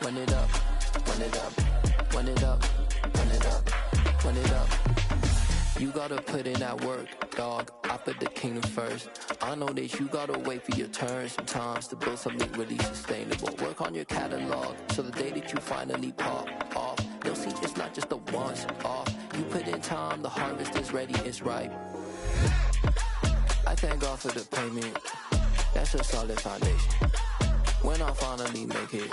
run it up, run it up, run it up, run it up, run it up. You gotta put in that work, dog. I put the kingdom first. I know that you gotta wait for your turn sometimes to build something really sustainable. Work on your catalog, so the day that you finally pop off, you'll see it's not just a once off. You put in time, the harvest is ready, it's ripe. I thank God for the payment, that's a solid foundation. When I finally make it,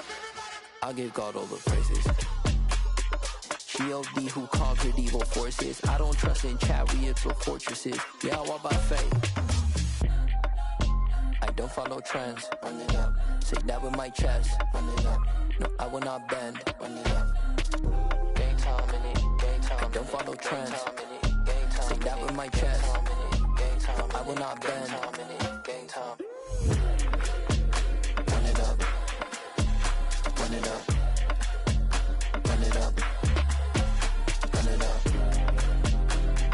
I'll give God all the praises. G.O.D. who conquered evil forces. I don't trust in chariots or fortresses. Yeah, I walk by faith. I don't follow trends. Run it up. Say that with my chest. Run it up. No, I will not bend. Run it up. Gang time in it. Gang time. I don't follow trends. Say that with my chest. No, I will not bend. Gang time. Run it up. Run it up. Run it up. Run it up.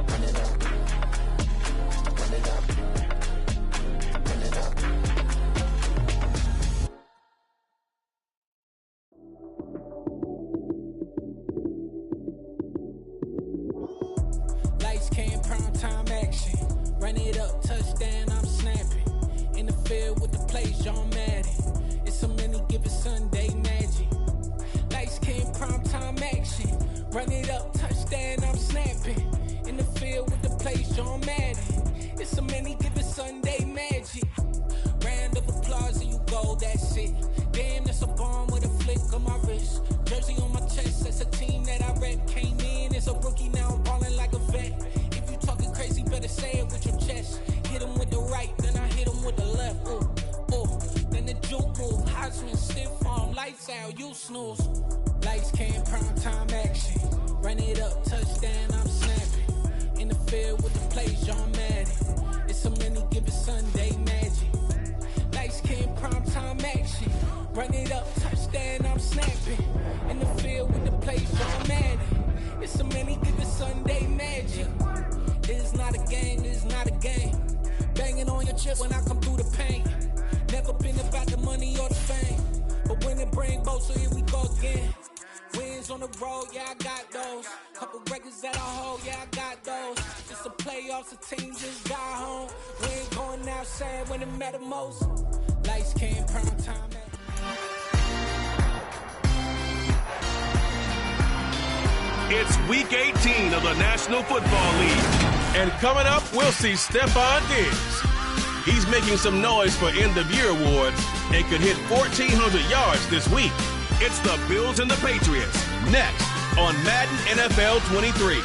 Run it up. Run it up. Run it up. Lights came, prime time action. Run it up, touchdown, I'm snapping. In the field with the plays, John Madden. It's so many, give it Sunday magic. Lights came, prime time action. Run it up, touchdown, I'm snapping. In the field with the plays, John Madden. It's so many, give it Sunday magic. Round of applause and you go, that's it. Damn, that's a bomb with a flick on my wrist. Jersey on my chest, that's a team that I rep. Came in as a rookie, now I'm balling like a vet. If you talking crazy, better say it with your chest. Hit him with the right, then I hit him with the left. Ooh, ooh. Then the juke move, Heisman, stiff arm, lights out, you snooze. Lights came, prime time action. Run it up, touchdown, I'm snapping. In the field with the plays, John Madden. It's so many, give it Sunday magic. Lights came, prime time action. Run it up, touchdown, I'm snapping. In the field with the plays, John Madden. It's so many, give it Sunday magic. It is not a game, it is not a game. Banging on your chip when I come through the pain. Never been about the money or the fame. But when it bring both, so here we go again. Wins on the road, yeah, I got those. Couple records that I hold, yeah, I got those. It's the playoffs, the team just got home. We ain't going outside when it matter most. Lights came, prime time. It's week 18 of the National Football League. And coming up, we'll see Stephon Diggs. He's making some noise for end-of-year awards and could hit 1,400 yards this week. It's the Bills and the Patriots, next on Madden NFL 23.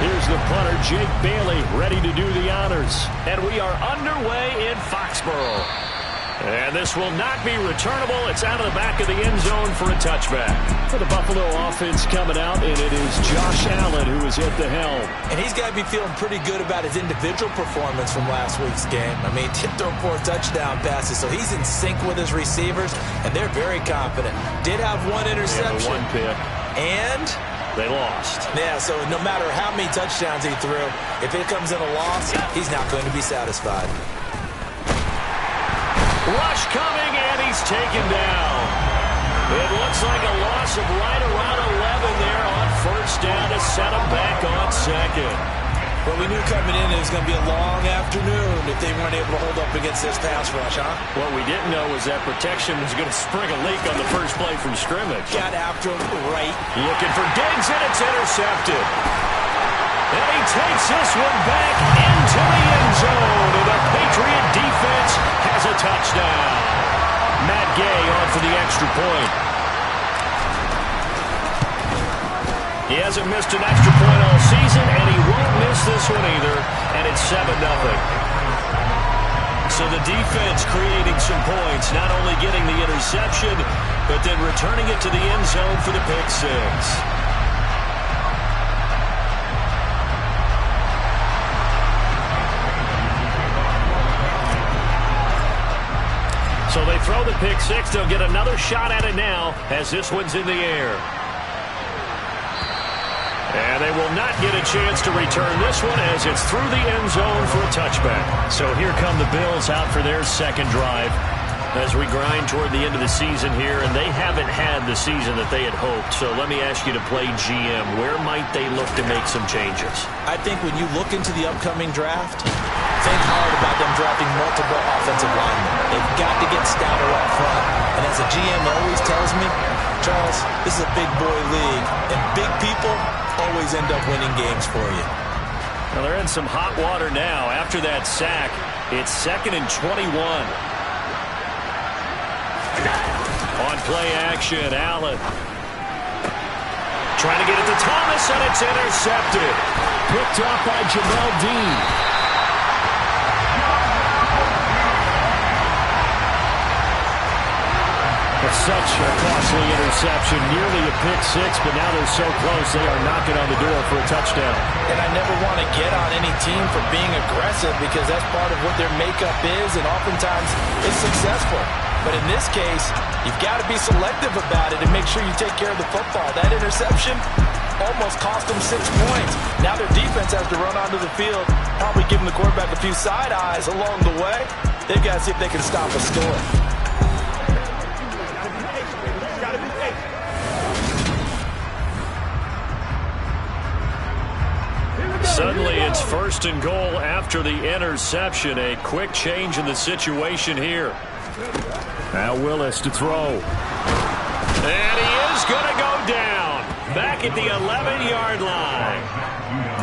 Here's the punter, Jake Bailey, ready to do the honors. And we are underway in Foxborough. And this will not be returnable. It's out of the back of the end zone for a touchback. For the Buffalo offense coming out, and it is Josh Allen who is at the helm. And he's got to be feeling pretty good about his individual performance from last week's game. I mean, he threw 4 touchdown passes, so he's in sync with his receivers, and they're very confident. Did have one interception. Yeah, one pick. And they lost. Yeah, so no matter how many touchdowns he threw, if it comes in a loss, he's not going to be satisfied. Rush coming, and he's taken down. It looks like a loss of right around 11 there on first down to set him back on second. Well, we knew coming in it was going to be a long afternoon if they weren't able to hold up against this pass rush, huh? What we didn't know was that protection was going to spring a leak on the first play from scrimmage. Got after him right. Looking for Diggs, and it's intercepted. And he takes this one back into the end zone, and the Patriot defense has a touchdown. Matt Gay on for the extra point. He hasn't missed an extra point all season, and he won't miss this one either, and it's 7-0. So the defense creating some points, not only getting the interception, but then returning it to the end zone for the pick six. So they throw the pick six. They'll get another shot at it now as this one's in the air. And they will not get a chance to return this one as it's through the end zone for a touchback. So here come the Bills out for their second drive as we grind toward the end of the season here, and they haven't had the season that they had hoped. So let me ask you to play GM. Where might they look to make some changes? I think when you look into the upcoming draft, think hard about them drafting multiple offensive linemen. They've got to get stouter up front. And as a GM always tells me, Charles, this is a big boy league, and big people always end up winning games for you. Well, they're in some hot water now. After that sack, it's 2nd and 21. On play action, Allen. Trying to get it to Thomas, and it's intercepted. Picked off by Jamel Dean. Such a costly interception, nearly a pick six, but now they're so close they are knocking on the door for a touchdown. And I never want to get on any team for being aggressive because that's part of what their makeup is, and oftentimes it's successful. But in this case, you've got to be selective about it and make sure you take care of the football. That interception almost cost them 6 points. Now their defense has to run onto the field, probably giving the quarterback a few side eyes along the way. They've got to see if they can stop a score. Suddenly it's 1st and goal after the interception. A quick change in the situation here. Now Willis to throw. And he is going to go down. Back at the 11-yard line.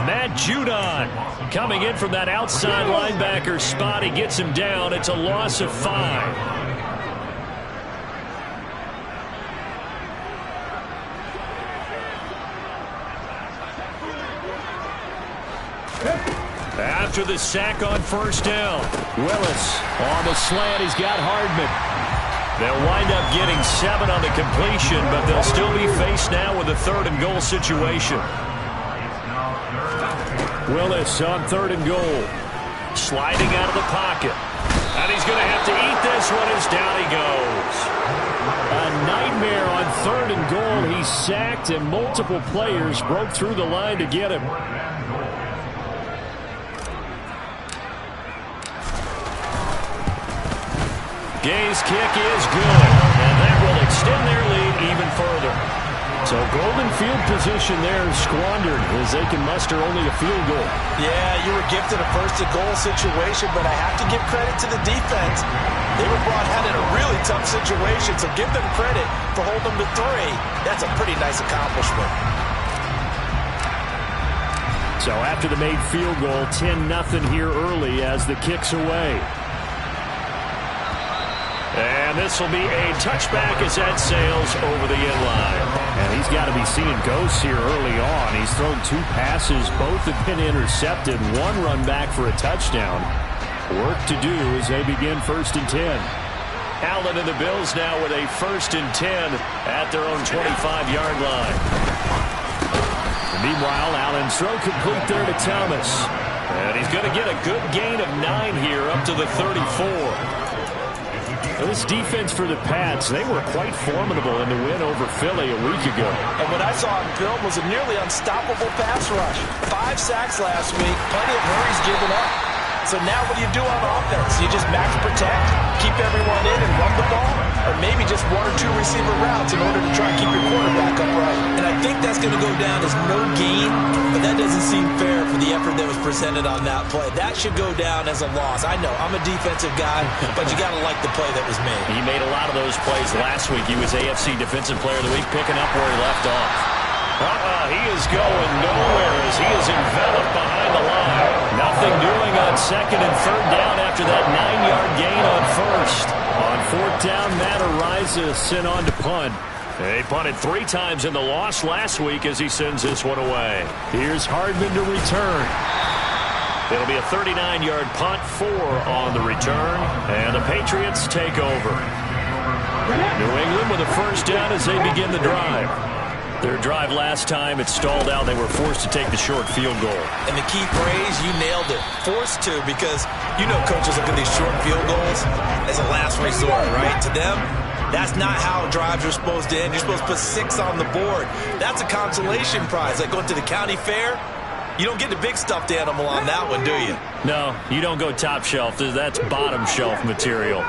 Matt Judon coming in from that outside linebacker spot. He gets him down. It's a loss of 5. After the sack on 1st down. Willis on the slant. He's got Hardman. They'll wind up getting 7 on the completion, but they'll still be faced now with a 3rd and goal situation. Willis on 3rd and goal. Sliding out of the pocket. And he's going to have to eat this one as down he goes. A nightmare on 3rd and goal. He's sacked, and multiple players broke through the line to get him. Gay's kick is good, and that will extend their lead even further. So golden field position there squandered as they can muster only a field goal. Yeah, you were gifted a 1st and goal situation, but I have to give credit to the defense. They were brought out in a really tough situation, so give them credit for holding them to 3. That's a pretty nice accomplishment. So after the made field goal, 10-0 here early as the kick's away. And this will be a touchback as that sails over the end line. And he's got to be seeing ghosts here early on. He's thrown 2 passes. Both have been intercepted. 1 run back for a touchdown. Work to do as they begin 1st and 10. Allen and the Bills now with a 1st and 10 at their own 25-yard line. Meanwhile, Allen's throw complete there to Thomas. And he's going to get a good gain of 9 here up to the 34. This defense for the Pats, they were quite formidable in the win over Philly a week ago. And what I saw on film was a nearly unstoppable pass rush. 5 sacks last week, plenty of hurries given up. So now what do you do on offense? You just max protect, keep everyone in and run the ball? Or maybe just 1 or 2 receiver routes in order to try and keep your quarterback upright? And I think that's going to go down as no gain, but that doesn't seem fair for the effort that was presented on that play. That should go down as a loss. I know, I'm a defensive guy, but you got to like the play that was made. He made a lot of those plays last week. He was AFC Defensive Player of the Week, picking up where he left off. He is going nowhere as he is enveloped behind the line. Nothing doing on 2nd and 3rd down after that 9-yard gain on 1st. On 4th down, Matt Ariza sent on to punt. They punted 3 times in the loss last week as he sends this one away. Here's Hardman to return. It'll be a 39-yard punt, 4 on the return, and the Patriots take over. New England with a 1st down as they begin the drive. Their drive last time, it stalled out. They were forced to take the short field goal. And the key phrase, you nailed it. Forced to, because you know coaches look at these short field goals as a last resort, right? To them, that's not how drives are supposed to end. You're supposed to put 6 on the board. That's a consolation prize. Like going to the county fair, you don't get the big stuffed animal on that one, do you? No, you don't go top shelf. That's bottom shelf material.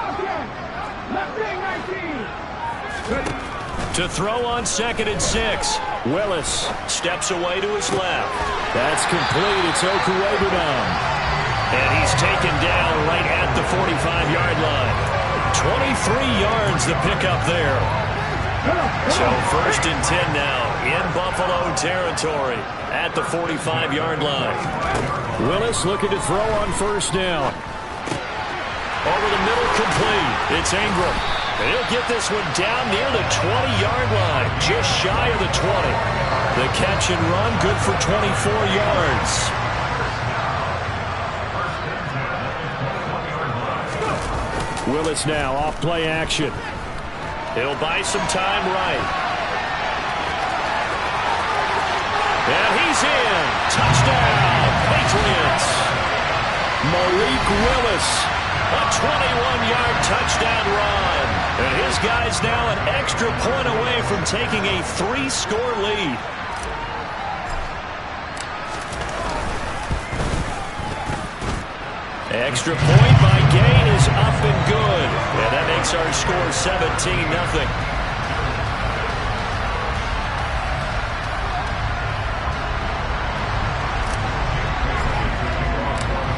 To throw on 2nd and 6. Willis steps away to his left. That's complete. It's Okuwebunam. And he's taken down right at the 45-yard line. 23 yards the pickup there. So 1st and 10 now in Buffalo territory at the 45-yard line. Willis looking to throw on 1st down. Over the middle, complete. It's Ingram. And he'll get this one down near the 20-yard line, just shy of the 20. The catch and run, good for 24 yards. Willis now off play action. He'll buy some time right. And he's in. Touchdown, Patriots. Malik Willis. A 21-yard touchdown run. And his guy's now an extra point away from taking a 3-score lead. Extra point by Gain is up and good. And that makes our score 17-0.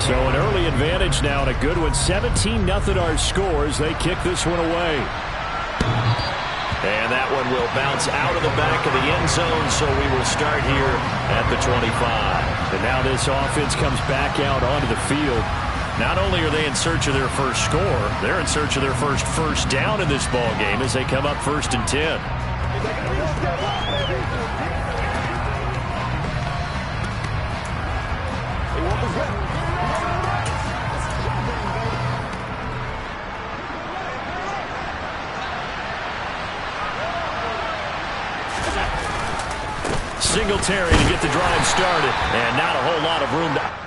So an early advantage now and a good one. 17-0 our scores. They kick this one away. And that one will bounce out of the back of the end zone, so we will start here at the 25. And now this offense comes back out onto the field. Not only are they in search of their first score, they're in search of their first down in this ball game as they come up 1st and 10. Singletary to get the drive started, and not a whole lot of room to...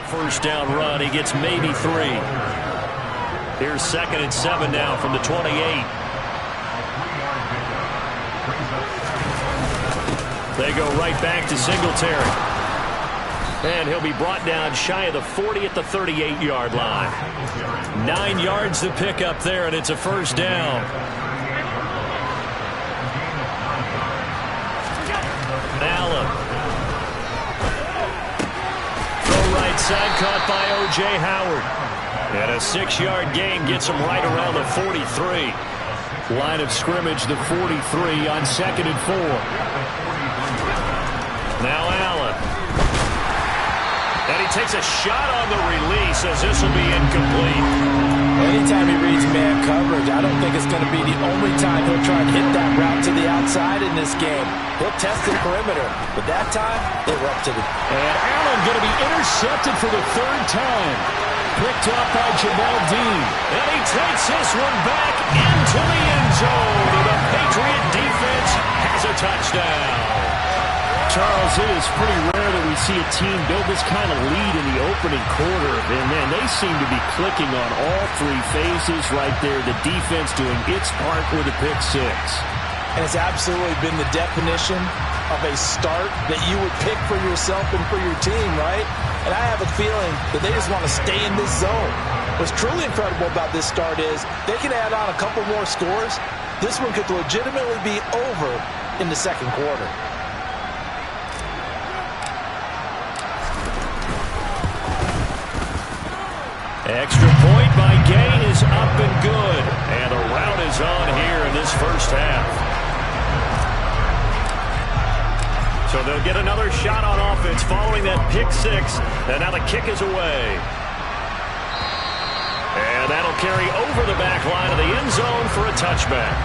First down run, he gets maybe 3. Here's 2nd and 7 now from the 28. They go right back to Singletary. And he'll be brought down shy of the 40 at the 38-yard line. 9 yards to pick up there, and it's a 1st down. Allen. Right side caught by O.J. Howard. And a 6-yard gain gets him right around the 43. Line of scrimmage, the 43 on 2nd and 4. Now Allen. And he takes a shot on the release as this will be incomplete. Anytime he reads man coverage, I don't think it's going to be the only time he'll try and hit that route to the outside in this game. He'll test the perimeter, but that time, they were up to the... And Allen going to be intercepted for the 3rd time. Picked up by Jamel Dean. And he takes this one back into the end zone. And the Patriot defense has a touchdown. Charles, it is pretty rare that we see a team build this kind of lead in the opening quarter. And, man, they seem to be clicking on all three phases right there. The defense doing its part with a pick six. And it's absolutely been the definition of a start that you would pick for yourself and for your team, right? And I have a feeling that they just want to stay in this zone. What's truly incredible about this start is they can add on a couple more scores. This one could legitimately be over in the second quarter. Extra point by Gay is up and good. And the rout is on here in this first half. So they'll get another shot on offense following that pick six. And now the kick is away. And that'll carry over the back line of the end zone for a touchback.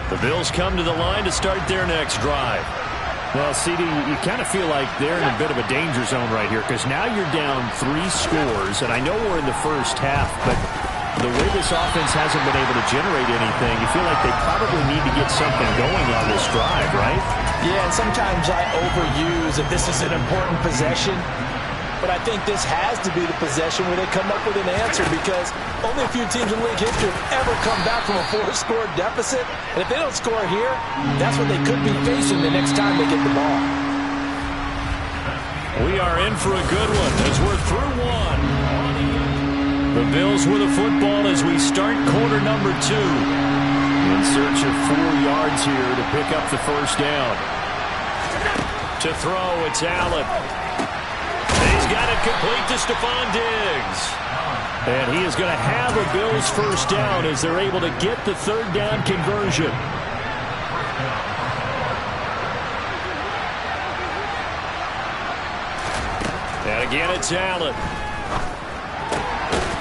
The Bills come to the line to start their next drive. Well, CD, you kind of feel like they're in a bit of a danger zone right here because now you're down 3 scores, and I know we're in the first half, but the way this offense hasn't been able to generate anything, you feel like they probably need to get something going on this drive, right? Yeah, and sometimes I overuse if this is an important possession, but I think this has to be the possession where they come up with an answer because only a few teams in league history have ever come back from a 4-score deficit. And if they don't score here, that's what they could be facing the next time they get the ball. We are in for a good one as we're through one. The Bills with a football as we start quarter number 2. In search of 4 yards here to pick up the first down. To throw, it's Allen. He's got it complete to Stephon Diggs. And he is going to have a Bills first down as they're able to get the third down conversion. And again, it's Allen.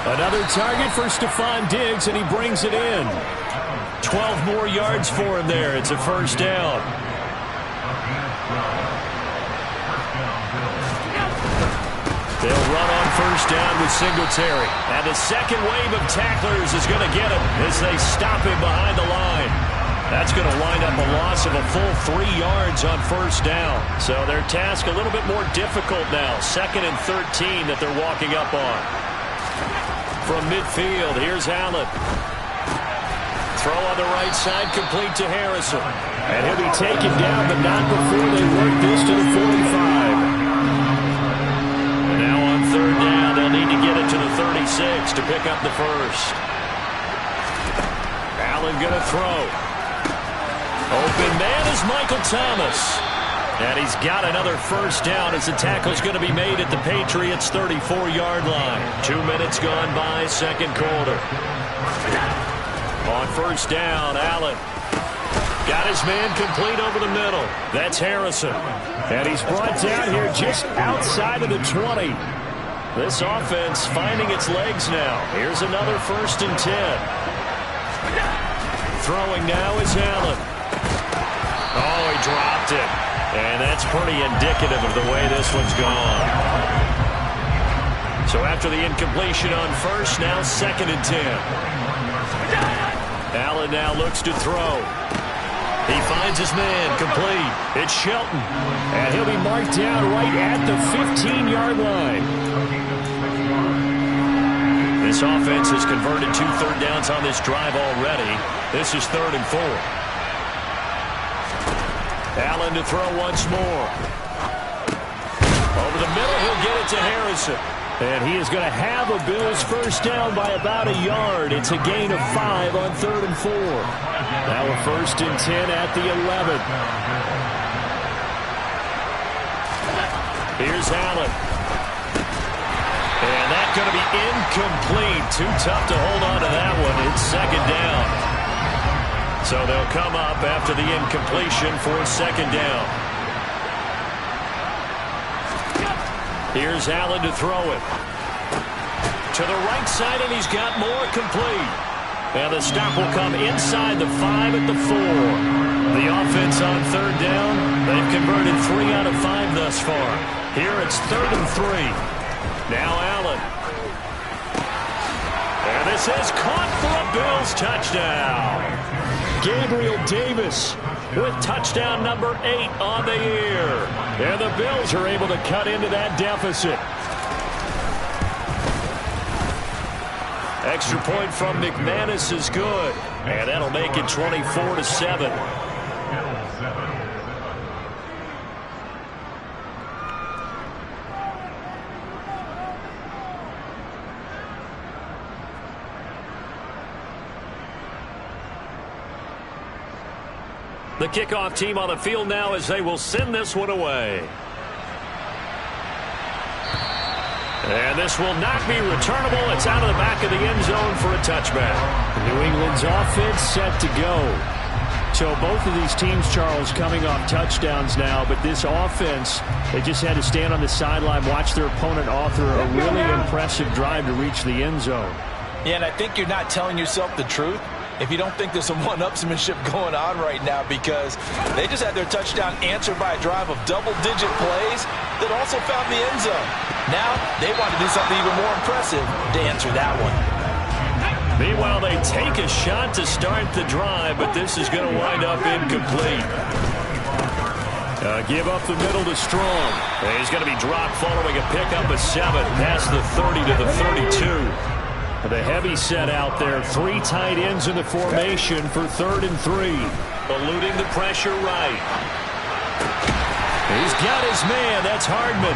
Another target for Stephon Diggs, and he brings it in. 12 more yards for him there. It's a first down. They'll run on first down with Singletary. And the second wave of tacklers is going to get him as they stop him behind the line. That's going to wind up a loss of a full 3 yards on first down. So their task a little bit more difficult now. 2nd and 13 that they're walking up on. From midfield, here's Allen. Throw on the right side, complete to Harrison. And he'll be taken down, but not before they work this to the 45. Now on third down, they'll need to get it to the 36 to pick up the first. Allen going to throw. Open man is Michael Thomas. And he's got another first down as the tackle's going to be made at the Patriots' 34-yard line. 2 minutes gone by, second quarter. On first down, Allen got his man complete over the middle. That's Harrison. And he's brought down here just outside of the 20. This offense finding its legs now. Here's another 1st and 10. Throwing now is Allen. Oh, he dropped it. And that's pretty indicative of the way this one's gone. So after the incompletion on first, now 2nd and 10. Allen now looks to throw. He finds his man complete. It's Shelton. And he'll be marked down right at the 15-yard line. This offense has converted 2 third downs on this drive already. This is 3rd and 4. Allen to throw once more. Over the middle, he'll get it to Harrison. And he is going to have a Bills first down by about a yard. It's a gain of 5 on 3rd and 4. Now a 1st and 10 at the 11. Here's Allen. And that's going to be incomplete. Too tough to hold on to that one. It's 2nd down. So they'll come up after the incompletion for 2nd down. Here's Allen to throw it. To the right side, and he's got more complete. And the stop will come inside the 5 at the 4. The offense on 3rd down, they've converted 3 out of 5 thus far. Here it's 3rd and 3. Now Allen. And this is caught for a Bills touchdown. Gabriel Davis with touchdown number 8 on the year. And the Bills are able to cut into that deficit. Extra point from McManus is good. And that'll make it 24-7. The kickoff team on the field now as they will send this one away. And this will not be returnable. It's out of the back of the end zone for a touchback. New England's offense set to go. So both of these teams, Charles, coming off touchdowns now, but this offense, they just had to stand on the sideline, watch their opponent author a really impressive drive to reach the end zone. Yeah, and I think you're not telling yourself the truth if you don't think there's some one-upsmanship going on right now, because they just had their touchdown answered by a drive of double-digit plays that also found the end zone. Now they want to do something even more impressive to answer that one. Meanwhile, they take a shot to start the drive, but this is going to wind up incomplete. Give up the middle to Strong. He's going to be dropped following a pickup of 7 past the 30 to the 32. The heavy set out there. 3 tight ends in the formation for 3rd and 3. Eluding the pressure right. He's got his man. That's Hardman.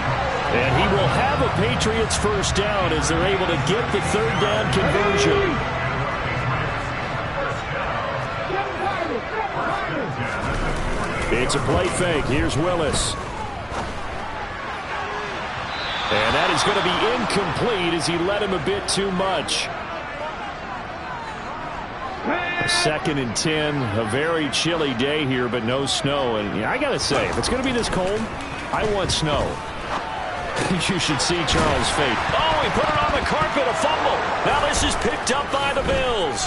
And he will have a Patriots first down as they're able to get the 3rd down conversion. It's a play fake. Here's Willis. And that is going to be incomplete as he led him a bit too much. 2nd and 10. A very chilly day here, but no snow. And I got to say, if it's going to be this cold, I want snow. You should see Charles' fate. Oh, he put it on the carpet, a fumble. Now this is picked up by the Bills.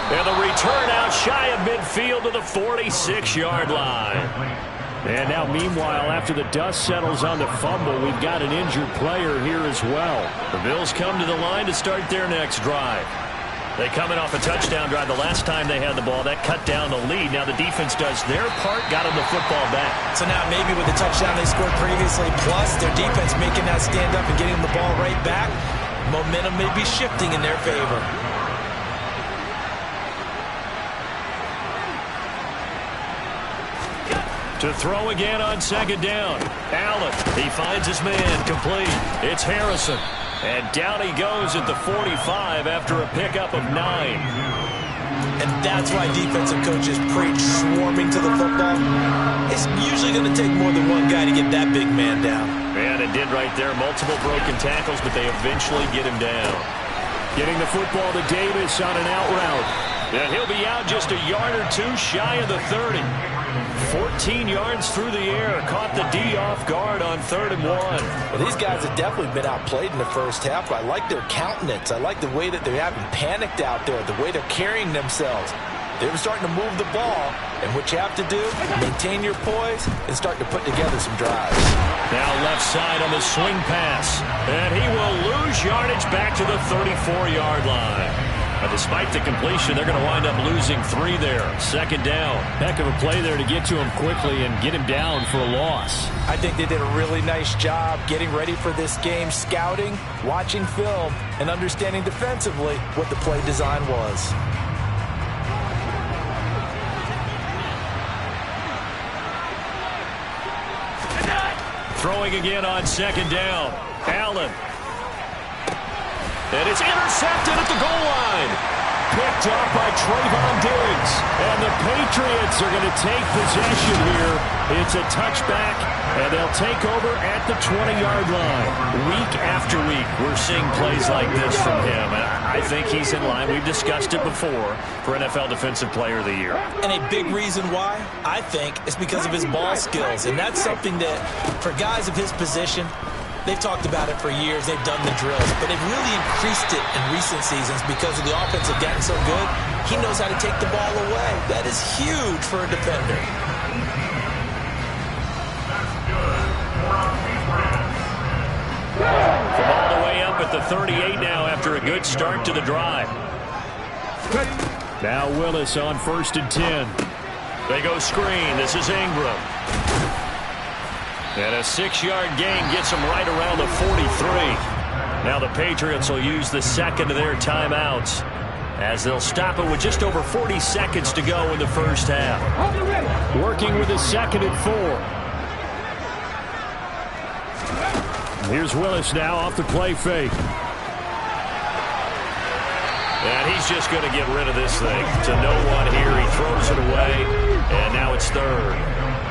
And the return out shy of midfield to the 46-yard line. And now, meanwhile, after the dust settles on the fumble, we've got an injured player here as well. The Bills come to the line to start their next drive. They coming off a touchdown drive the last time they had the ball. That cut down the lead. Now the defense does their part, got them the football back. So now maybe with the touchdown they scored previously, plus their defense making that stand up and getting the ball right back, momentum may be shifting in their favor. To throw again on 2nd down. Allen, he finds his man, complete. It's Harrison. And down he goes at the 45 after a pickup of 9. And that's why defensive coaches preach swarming to the football. It's usually going to take more than one guy to get that big man down. And it did right there. Multiple broken tackles, but they eventually get him down. Getting the football to Davis on an out route. And he'll be out just a yard or 2 shy of the 30. 14 yards through the air. Caught the D off guard on 3rd and 1. Well, these guys have definitely been outplayed in the first half. I like their countenance. I like the way that they haven't panicked out there, the way they're carrying themselves. They're starting to move the ball, and what you have to do, maintain your poise and start to put together some drives. Now left side on the swing pass, and he will lose yardage back to the 34-yard line. Despite the completion, they're going to wind up losing 3 there. 2nd down. Heck of a play there to get to him quickly and get him down for a loss. I think they did a really nice job getting ready for this game, scouting, watching film, and understanding defensively what the play design was. Throwing again on 2nd down. Allen. And it's intercepted at the goal line. Picked off by Trayvon Diggs. And the Patriots are going to take possession here. It's a touchback, and they'll take over at the 20-yard line. Week after week, we're seeing plays like this from him. And I think he's in line. We've discussed it before for NFL Defensive Player of the Year. And a big reason why, I think, is because of his ball skills. And that's something that, for guys of his position, they've talked about it for years. They've done the drills, but they've really increased it in recent seasons because of the offense have gotten so good. He knows how to take the ball away. That is huge for a defender. From all the way up at the 38 now after a good start to the drive. Now Willis on 1st and 10. They go screen. This is Ingram. And a 6-yard gain gets them right around the 43. Now the Patriots will use the second of their timeouts as they'll stop it with just over 40 seconds to go in the first half. Working with a 2nd and 4. Here's Willis now off the play fake. And he's just going to get rid of this thing to no one here. He throws it away, and now it's 3rd.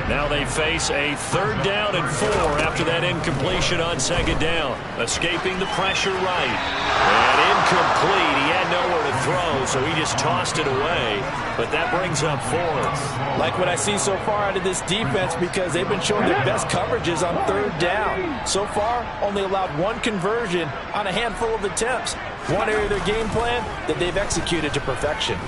Now they face a 3rd down and 4 after that incompletion on 2nd down. Escaping the pressure right. And incomplete. He had nowhere to throw, so he just tossed it away. But that brings up 4th. Like what I see so far out of this defense, because they've been showing their best coverages on 3rd down. So far, only allowed 1 conversion on a handful of attempts. One area of their game plan that they've executed to perfection.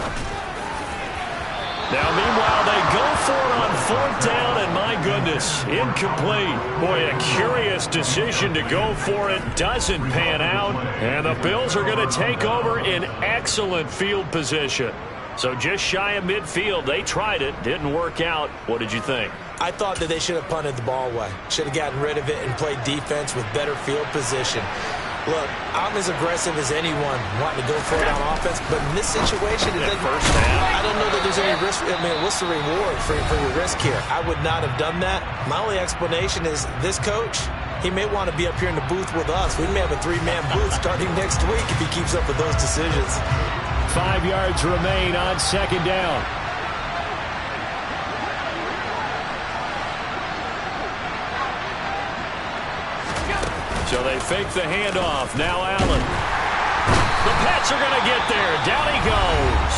Now, meanwhile, they go for it on 4th down, and my goodness, incomplete. Boy, a curious decision to go for it. Doesn't pan out, and the Bills are going to take over in excellent field position. So just shy of midfield. They tried it. Didn't work out. What did you think? I thought that they should have punted the ball away. Should have gotten rid of it and played defense with better field position. Look, I'm as aggressive as anyone wanting to go for it on offense, but in this situation, First down. I don't know that there's any risk. I mean, what's the reward for your risk here? I would not have done that. My only explanation is this coach, he may want to be up here in the booth with us. We may have a 3-man booth starting next week if he keeps up with those decisions. 5 yards remain on 2nd down. So they fake the handoff. Now Allen. The Pats are going to get there. Down he goes.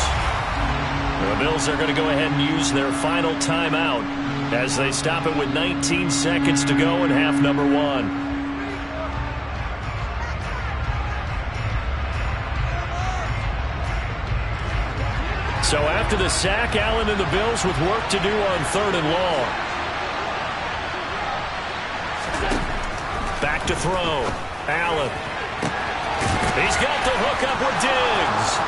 The Bills are going to go ahead and use their final timeout as they stop it with 19 seconds to go in half number 1. So after the sack, Allen and the Bills with work to do on 3rd and long. Back to throw. Allen. He's got the hook up with Diggs.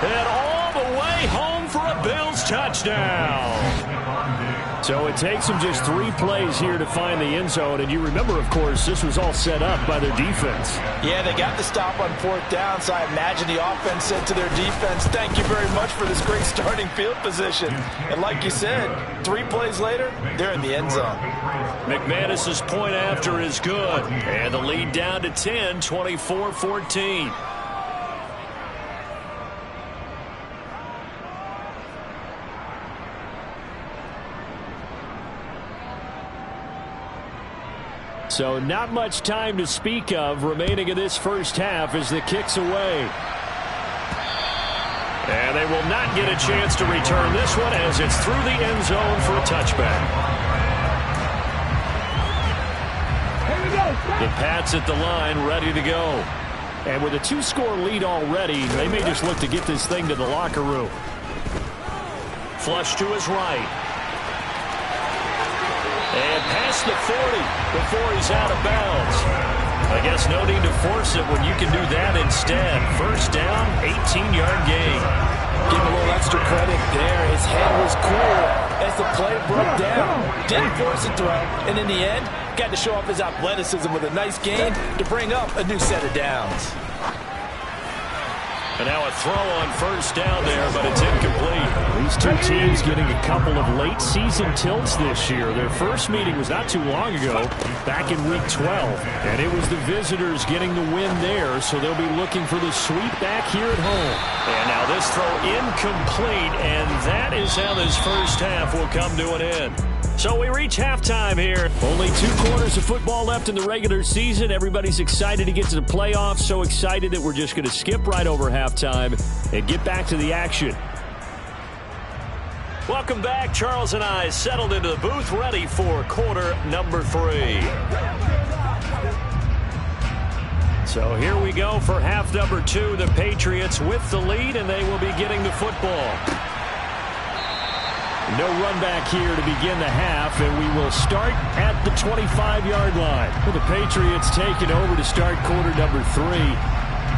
And all the way home for a Bills touchdown. So it takes them just 3 plays here to find the end zone. And you remember, of course, this was all set up by their defense. Yeah, they got the stop on 4th down, so I imagine the offense said to their defense, thank you very much for this great starting field position. And like you said, 3 plays later, they're in the end zone. McManus's point after is good. And the lead down to 10, 24-14. So not much time to speak of remaining in this first half as the kick's away. And they will not get a chance to return this one as it's through the end zone for a touchback. The Pats at the line ready to go. And with a 2-score lead already, they may just look to get this thing to the locker room. Flush to his right. And past the 40 before he's out of bounds. I guess no need to force it when you can do that instead. First down, 18-yard gain. Give him a little extra credit there. His head was cool as the play broke down. Didn't force a throw, and in the end, got to show off his athleticism with a nice gain to bring up a new set of downs. And now a throw on first down there, but it's incomplete. These two teams getting a couple of late season tilts this year. Their first meeting was not too long ago, back in week 12. And it was the visitors getting the win there, so they'll be looking for the sweep back here at home. And now this throw incomplete, and that is how this first half will come to an end. So we reach halftime here. Only 2 quarters of football left in the regular season. Everybody's excited to get to the playoffs. So excited that we're just going to skip right over halftime and get back to the action. Welcome back. Charles and I settled into the booth ready for quarter number 3. So here we go for half number 2. The Patriots with the lead, and they will be getting the football. No run back here to begin the half, and we will start at the 25-yard line. Well, the Patriots taking over to start quarter number 3.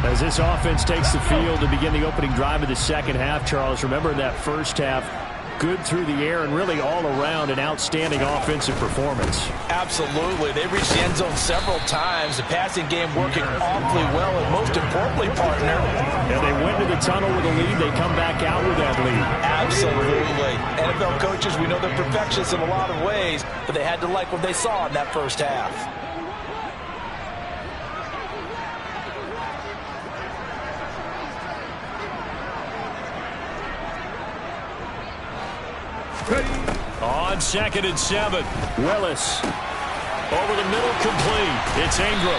As this offense takes the field to begin the opening drive of the second half, Charles, remember in that first half, good through the air and really all around an outstanding offensive performance. Absolutely. They reached the end zone several times. The passing game working awfully well, and most importantly, partner. And they went to the tunnel with a lead. They come back out with that lead. Absolutely. NFL coaches, we know they're perfectionists in a lot of ways, but they had to like what they saw in that first half. On 2nd and 7, Willis. Over the middle, complete. It's Ingram.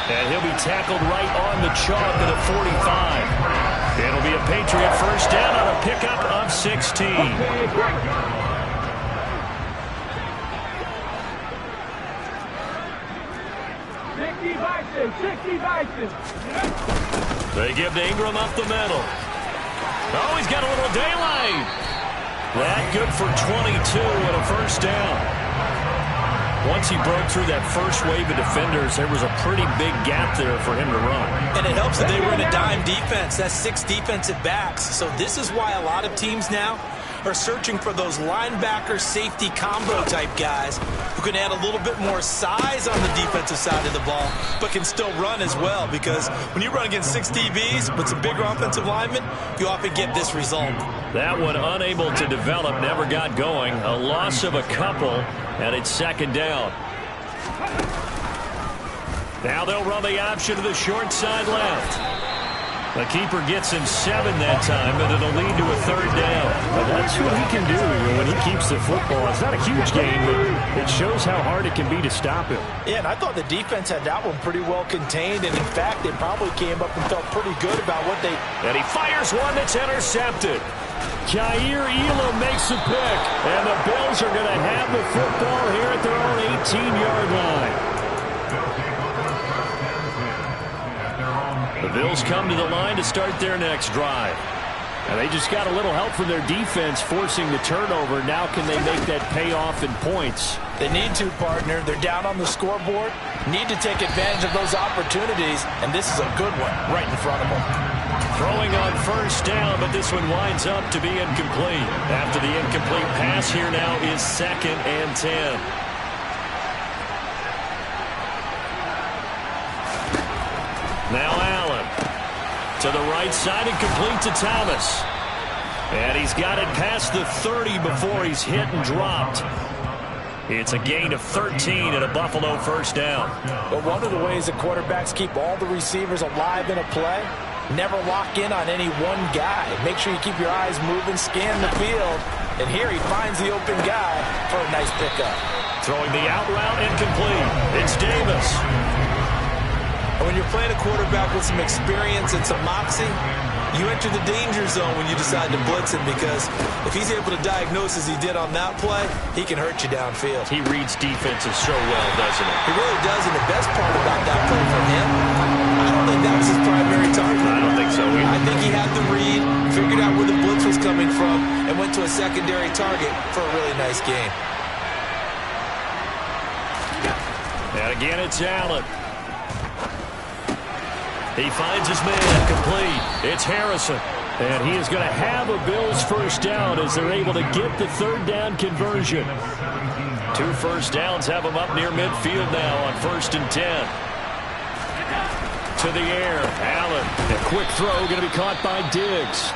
And he'll be tackled right on the chalk at the 45. It'll be a Patriot first down on a pickup of 16. They give to Ingram up the middle. Oh, he's got a little daylight. That good for 22 and a first down. Once he broke through that first wave of defenders, there was a pretty big gap there for him to run. And it helps that they were in a dime defense. That's 6 defensive backs. So this is why a lot of teams now are searching for those linebacker safety combo type guys who can add a little bit more size on the defensive side of the ball, but can still run as well, because when you run against 6 DBs with some bigger offensive linemen, you often get this result. That one unable to develop, never got going. A loss of a couple, and it's 2nd down. Now they'll run the option to the short side left. The keeper gets him 7 that time, and it'll lead to a 3rd down. Well, that's what he can do when he keeps the football. It's not a huge game, but it shows how hard it can be to stop him. Yeah, and I thought the defense had that one pretty well contained, and in fact, they probably came up and felt pretty good about what they... And he fires one that's intercepted. Jair Elam makes a pick, and the Bills are going to have the football here at their own 18-yard line. The Bills come to the line to start their next drive. And they just got a little help from their defense forcing the turnover. Now can they make that pay off in points? They need to, partner. They're down on the scoreboard. Need to take advantage of those opportunities, and this is a good one right in front of them. Throwing on first down, but this one winds up to be incomplete. After the incomplete pass, here now is 2nd and 10. Now Allen to the right side and complete to Thomas. And he's got it past the 30 before he's hit and dropped. It's a gain of 13 and a Buffalo first down. But one of the ways the quarterbacks keep all the receivers alive in a play, never lock in on any one guy. Make sure you keep your eyes moving, scan the field. And here he finds the open guy for a nice pickup. Throwing the out route incomplete. It's Davis. When you're playing a quarterback with some experience and some moxie, you enter the danger zone when you decide to blitz him, because if he's able to diagnose as he did on that play, he can hurt you downfield. He reads defenses so well, doesn't he? He really does, and the best part about that play for him, I don't think that was his primary target. I don't think so either. I think he had the read, figured out where the blitz was coming from, and went to a secondary target for a really nice gain. And again, it's Allen. He finds his man complete. It's Harrison. And he is going to have a Bills first down as they're able to get the 3rd down conversion. 2 first downs have him up near midfield now on 1st and 10. To the air, Allen. A quick throw going to be caught by Diggs.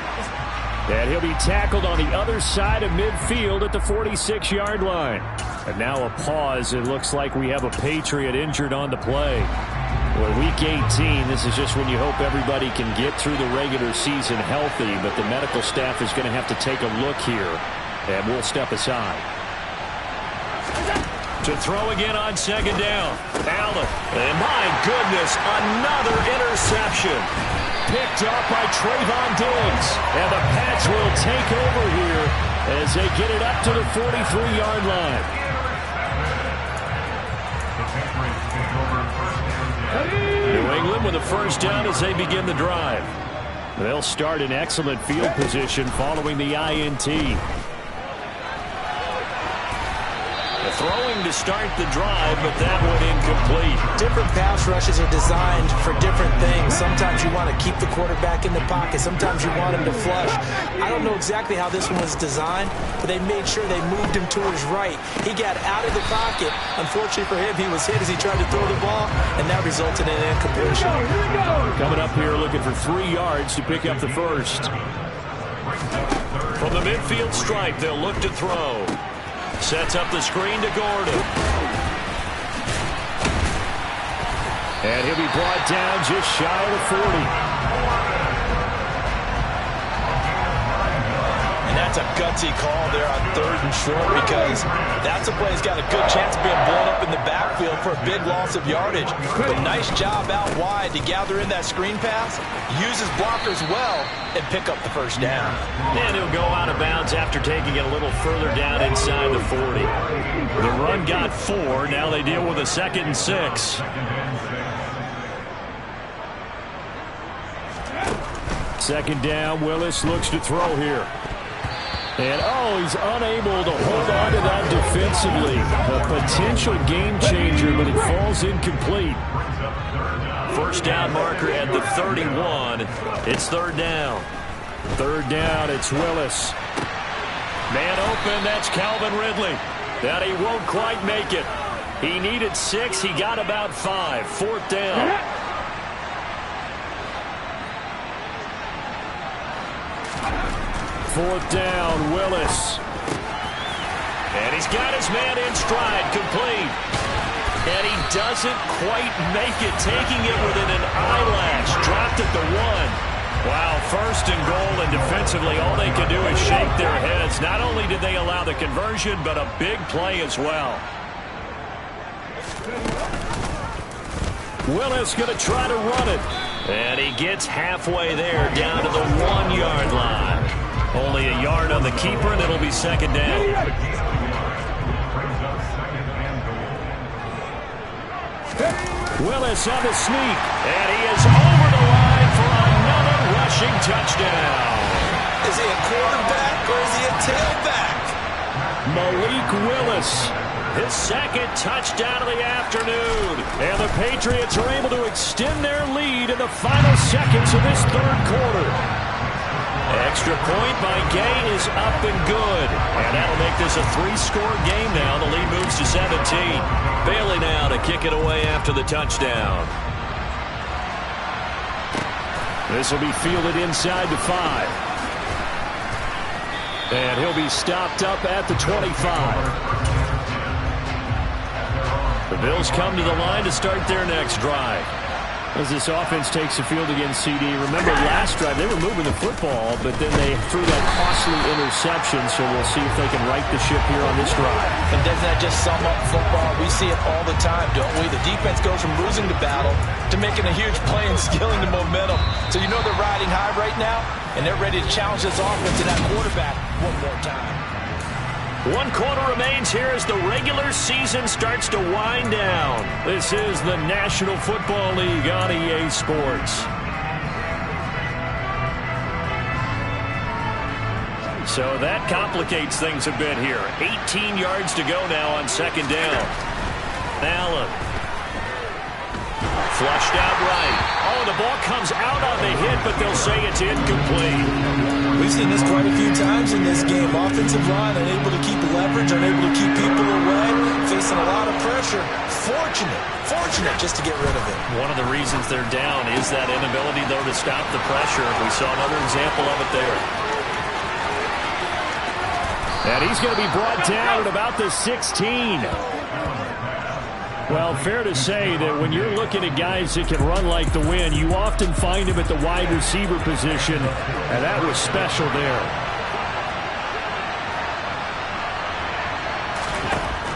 And he'll be tackled on the other side of midfield at the 46-yard line. And now a pause. It looks like we have a Patriot injured on the play. Well, week 18, this is just when you hope everybody can get through the regular season healthy, but the medical staff is going to have to take a look here, and we'll step aside. To throw again on 2nd down, Allen. And my goodness, another interception. Picked up by Trayvon Diggs. And the Pats will take over here as they get it up to the 43-yard line. New England with a first down as they begin the drive. They'll start in excellent field position following the INT. throwing to start the drive, but that one incomplete. Different pass rushes are designed for different things. Sometimes you want to keep the quarterback in the pocket. Sometimes you want him to flush. I don't know exactly how this one was designed, but they made sure they moved him to his right. He got out of the pocket. Unfortunately for him, he was hit as he tried to throw the ball, and that resulted in an incompletion. Coming up here looking for 3 yards to pick up the first. From the midfield stripe, they'll look to throw. Sets up the screen to Gordon. And he'll be brought down just shy of the 40. That's a gutsy call there on 3rd and short, because that's a play that's got a good chance of being blown up in the backfield for a big loss of yardage. But nice job out wide to gather in that screen pass, use his blockers well, and pick up the first down. And he'll go out of bounds after taking it a little further down inside the 40. The run got 4. Now they deal with a 2nd and 6. Second down, Willis looks to throw here. And, he's unable to hold on to that defensively. A potential game changer, but it falls incomplete. First down marker at the 31. It's 3rd down. 3rd down, it's Willis. Man open, that's Calvin Ridley. That he won't quite make it. He needed 6, he got about 5. 4th down. Fourth down, Willis. And he's got his man in stride, complete. And he doesn't quite make it, taking it within an eyelash. Dropped at the 1. Wow, 1st and goal, and defensively all they can do is shake their heads. Not only did they allow the conversion, but a big play as well. Willis going to try to run it. And he gets halfway there, down to the 1-yard line. Only a yard on the keeper, and it'll be 2nd down. Willis on the sneak, and he is over the line for another rushing touchdown. Is he a quarterback or is he a tailback? Malik Willis, his 2nd touchdown of the afternoon. And the Patriots are able to extend their lead in the final seconds of this 3rd quarter. Extra point by Gay is up and good. And that'll make this a 3-score game now. The lead moves to 17. Bailey now to kick it away after the touchdown. This will be fielded inside the 5. And he'll be stopped up at the 25. The Bills come to the line to start their next drive. As this offense takes the field against CD, remember last drive they were moving the football, but then they threw that costly interception, so we'll see if they can right the ship here on this drive. And doesn't that just sum up football? We see it all the time, don't we? The defense goes from losing the battle to making a huge play and stealing the momentum. So you know they're riding high right now, and they're ready to challenge this offense and that quarterback one more time. 1 quarter remains here as the regular season starts to wind down. This is the National Football League on EA Sports. So that complicates things a bit here. 18 yards to go now on 2nd down. Allen. Flushed out right. Oh, the ball comes out on the hit, but they'll say it's incomplete. We've seen this quite a few times in this game. Offensive line unable to keep leverage, unable to keep people away, facing a lot of pressure. Fortunate just to get rid of it. One of the reasons they're down is that inability, though, to stop the pressure. We saw another example of it there. And he's going to be brought down at about the 16. Well, fair to say that when you're looking at guys that can run like the wind, you often find him at the wide receiver position, and that was special there.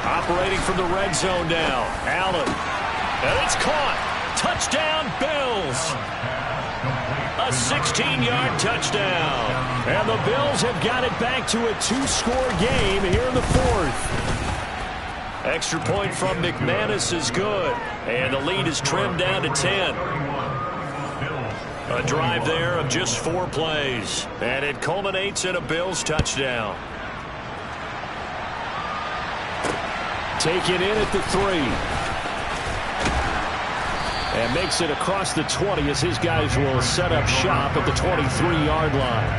Operating from the red zone now, Allen. And it's caught. Touchdown, Bills. A 16-yard touchdown. And the Bills have got it back to a 2-score game here in the 4th. Extra point from McManus is good. And the lead is trimmed down to 10. A drive there of just 4 plays. And it culminates in a Bills touchdown. Taken in at the 3. And makes it across the 20 as his guys will set up shop at the 23-yard line.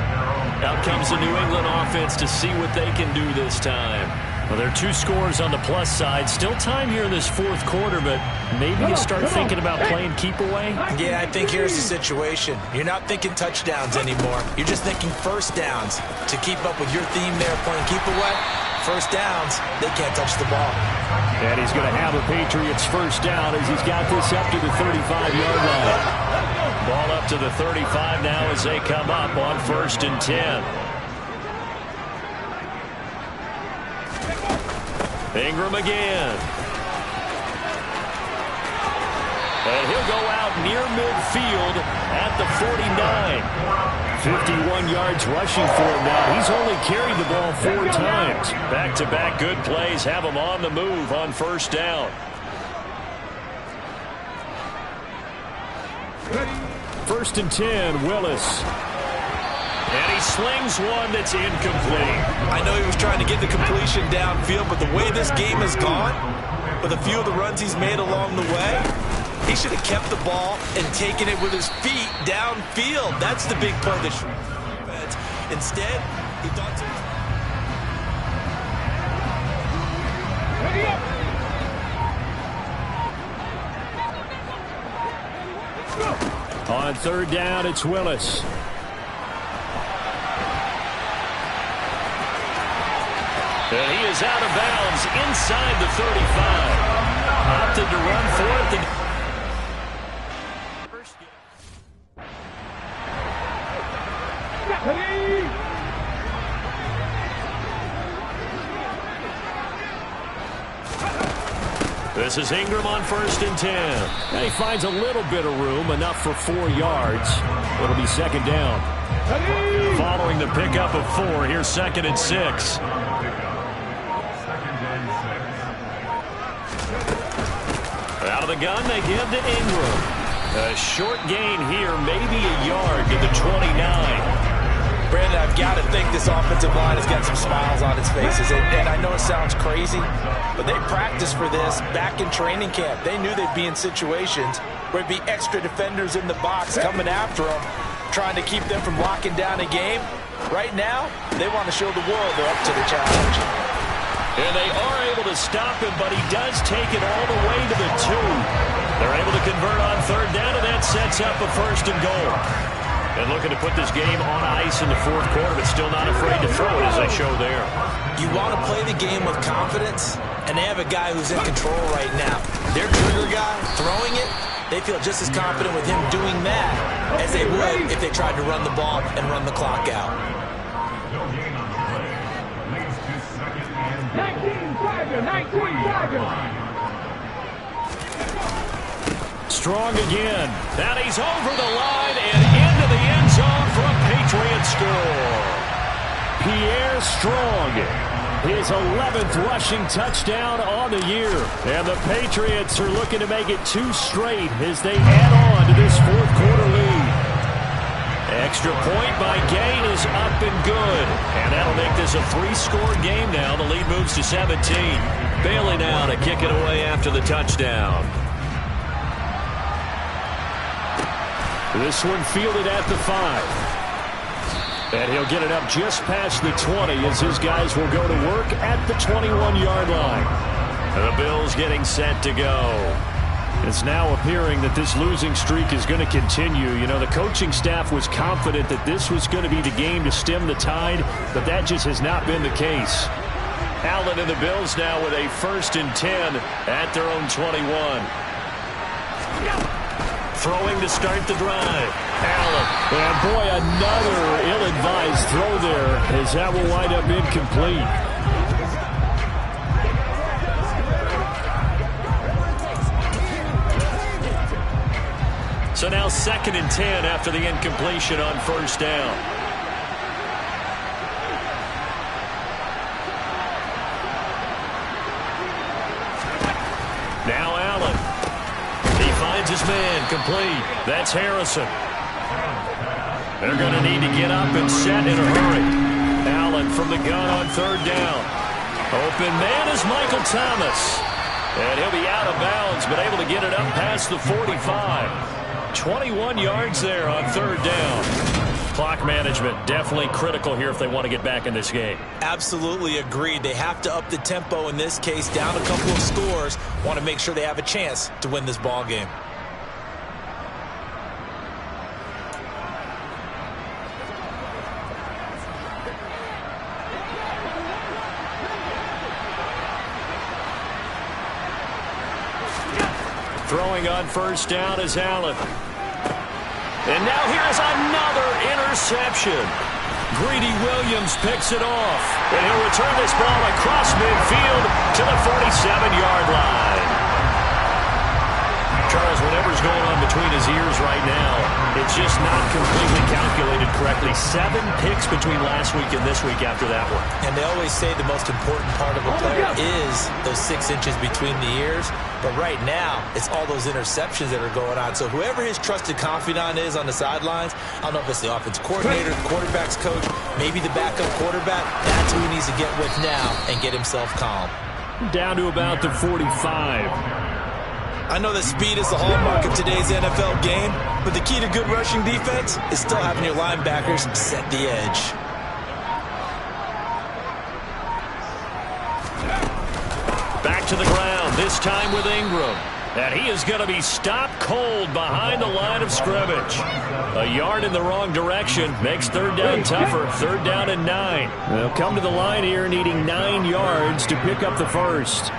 Out comes the New England offense to see what they can do this time. Well, there are 2 scores on the plus side. Still time here in this fourth quarter, but maybe you start thinking about playing keep away? Yeah, I think here's the situation. You're not thinking touchdowns anymore. You're just thinking first downs. To keep up with your theme there, playing keep away, first downs, they can't touch the ball. And he's going to have the Patriots first down as he's got this up to the 35-yard line. Ball up to the 35 now as they come up on 1st and 10. Ingram again. And he'll go out near midfield at the 49. 51 yards rushing for him now. He's only carried the ball 4 times. Back-to-back good plays have him on the move on 1st down. 1st and 10, Willis. And he slings one that's incomplete. I know he was trying to get the completion downfield, but the way this game has gone, with a few of the runs he's made along the way, he should have kept the ball and taken it with his feet downfield. That's the big play. Instead, he thought to... On 3rd down, it's Willis. And he is out of bounds inside the 35. Opted to run for it. This is Ingram on 1st and 10. And he finds a little bit of room, enough for 4 yards. It'll be 2nd down. Following the pickup of 4, here's 2nd and 6. Out of the gun, they give to Ingram. A short gain here, maybe a yard to the 29. Brandon, I've got to think this offensive line has got some smiles on its faces. And I know it sounds crazy, but they practiced for this back in training camp. They knew they'd be in situations where it'd be extra defenders in the box coming after them, trying to keep them from locking down a game. Right now, they want to show the world they're up to the challenge. And they are able to stop him, but he does take it all the way to the 2. They're able to convert on 3rd down, and that sets up a 1st and goal. And looking to put this game on ice in the 4th quarter, but still not afraid to throw it as they show there. You want to play the game with confidence, and they have a guy who's in control right now. Their trigger guy throwing it, they feel just as confident with him doing that as they would if they tried to run the ball and run the clock out. 19 Strong again. And he's over the line and into the end zone for a Patriot score. Pierre Strong, his 11th rushing touchdown on the year. And the Patriots are looking to make it 2 straight as they add on to this 4th quarter lead. Extra point by Gain is up and good. And that'll make this a 3-score game now. The lead moves to 17. Bailey now to kick it away after the touchdown. This one fielded at the 5. And he'll get it up just past the 20 as his guys will go to work at the 21-yard line. And the Bills getting set to go. It's now appearing that this losing streak is going to continue. You know, the coaching staff was confident that this was going to be the game to stem the tide, but that just has not been the case. Allen and the Bills now with a 1st and 10 at their own 21. Throwing to start the drive. Allen. And boy, another ill-advised throw there as that will wind up incomplete. So now 2nd and 10 after the incompletion on 1st down. Now Allen. He finds his man complete. That's Harrison. They're going to need to get up and set in a hurry. Allen from the gun on 3rd down. Open man is Michael Thomas. And he'll be out of bounds, but able to get it up past the 45. 21 yards there on third down. Clock management definitely critical here if they want to get back in this game. Absolutely agreed. They have to up the tempo in this case, down a couple of scores. Want to make sure they have a chance to win this ball game. Throwing on first down is Allen. And now here's another interception. Greedy Williams picks it off. And he'll return this ball across midfield to the 47-yard line. Charles, whatever's going on between his ears right now, it's just not completely calculated correctly. 7 picks between last week and this week after that one. And they always say the most important part of a player is those 6 inches between the ears. But right now, it's all those interceptions that are going on. So whoever his trusted confidant is on the sidelines, I don't know if it's the offense coordinator, the quarterback's coach, maybe the backup quarterback, that's who he needs to get with now and get himself calm. Down to about the 45. I know that speed is the hallmark of today's NFL game, but the key to good rushing defense is still having your linebackers set the edge. Back to the ground, this time with Ingram. And he is going to be stopped cold behind the line of scrimmage. A yard in the wrong direction makes third down tougher. Third down and 9. They'll come to the line here needing 9 yards to pick up the first.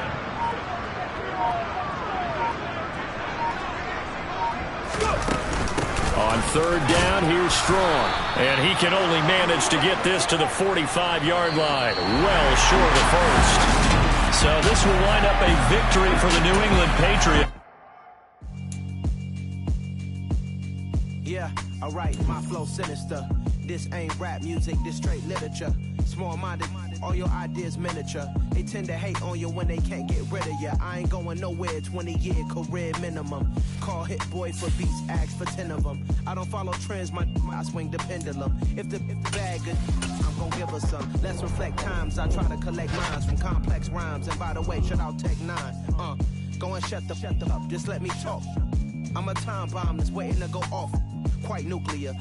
On third down, here's Strong. And he can only manage to get this to the 45-yard line. Well short of the first. So this will wind up a victory for the New England Patriots. Yeah, alright, my flow sinister. This ain't rap music, this straight literature. Small-minded, all your ideas miniature. They tend to hate on you when they can't get rid of you. I ain't going nowhere, 20-year career minimum. Call Hit Boy for beats, ask for 10 of them. I don't follow trends, I swing the pendulum. If the bag good, I'm gonna give her some. Let's reflect times, I try to collect minds from complex rhymes. And by the way, shout out Tech 9. Go and shut the up, just let me talk. I'm a time bomb that's waiting to go off. Quite nuclear.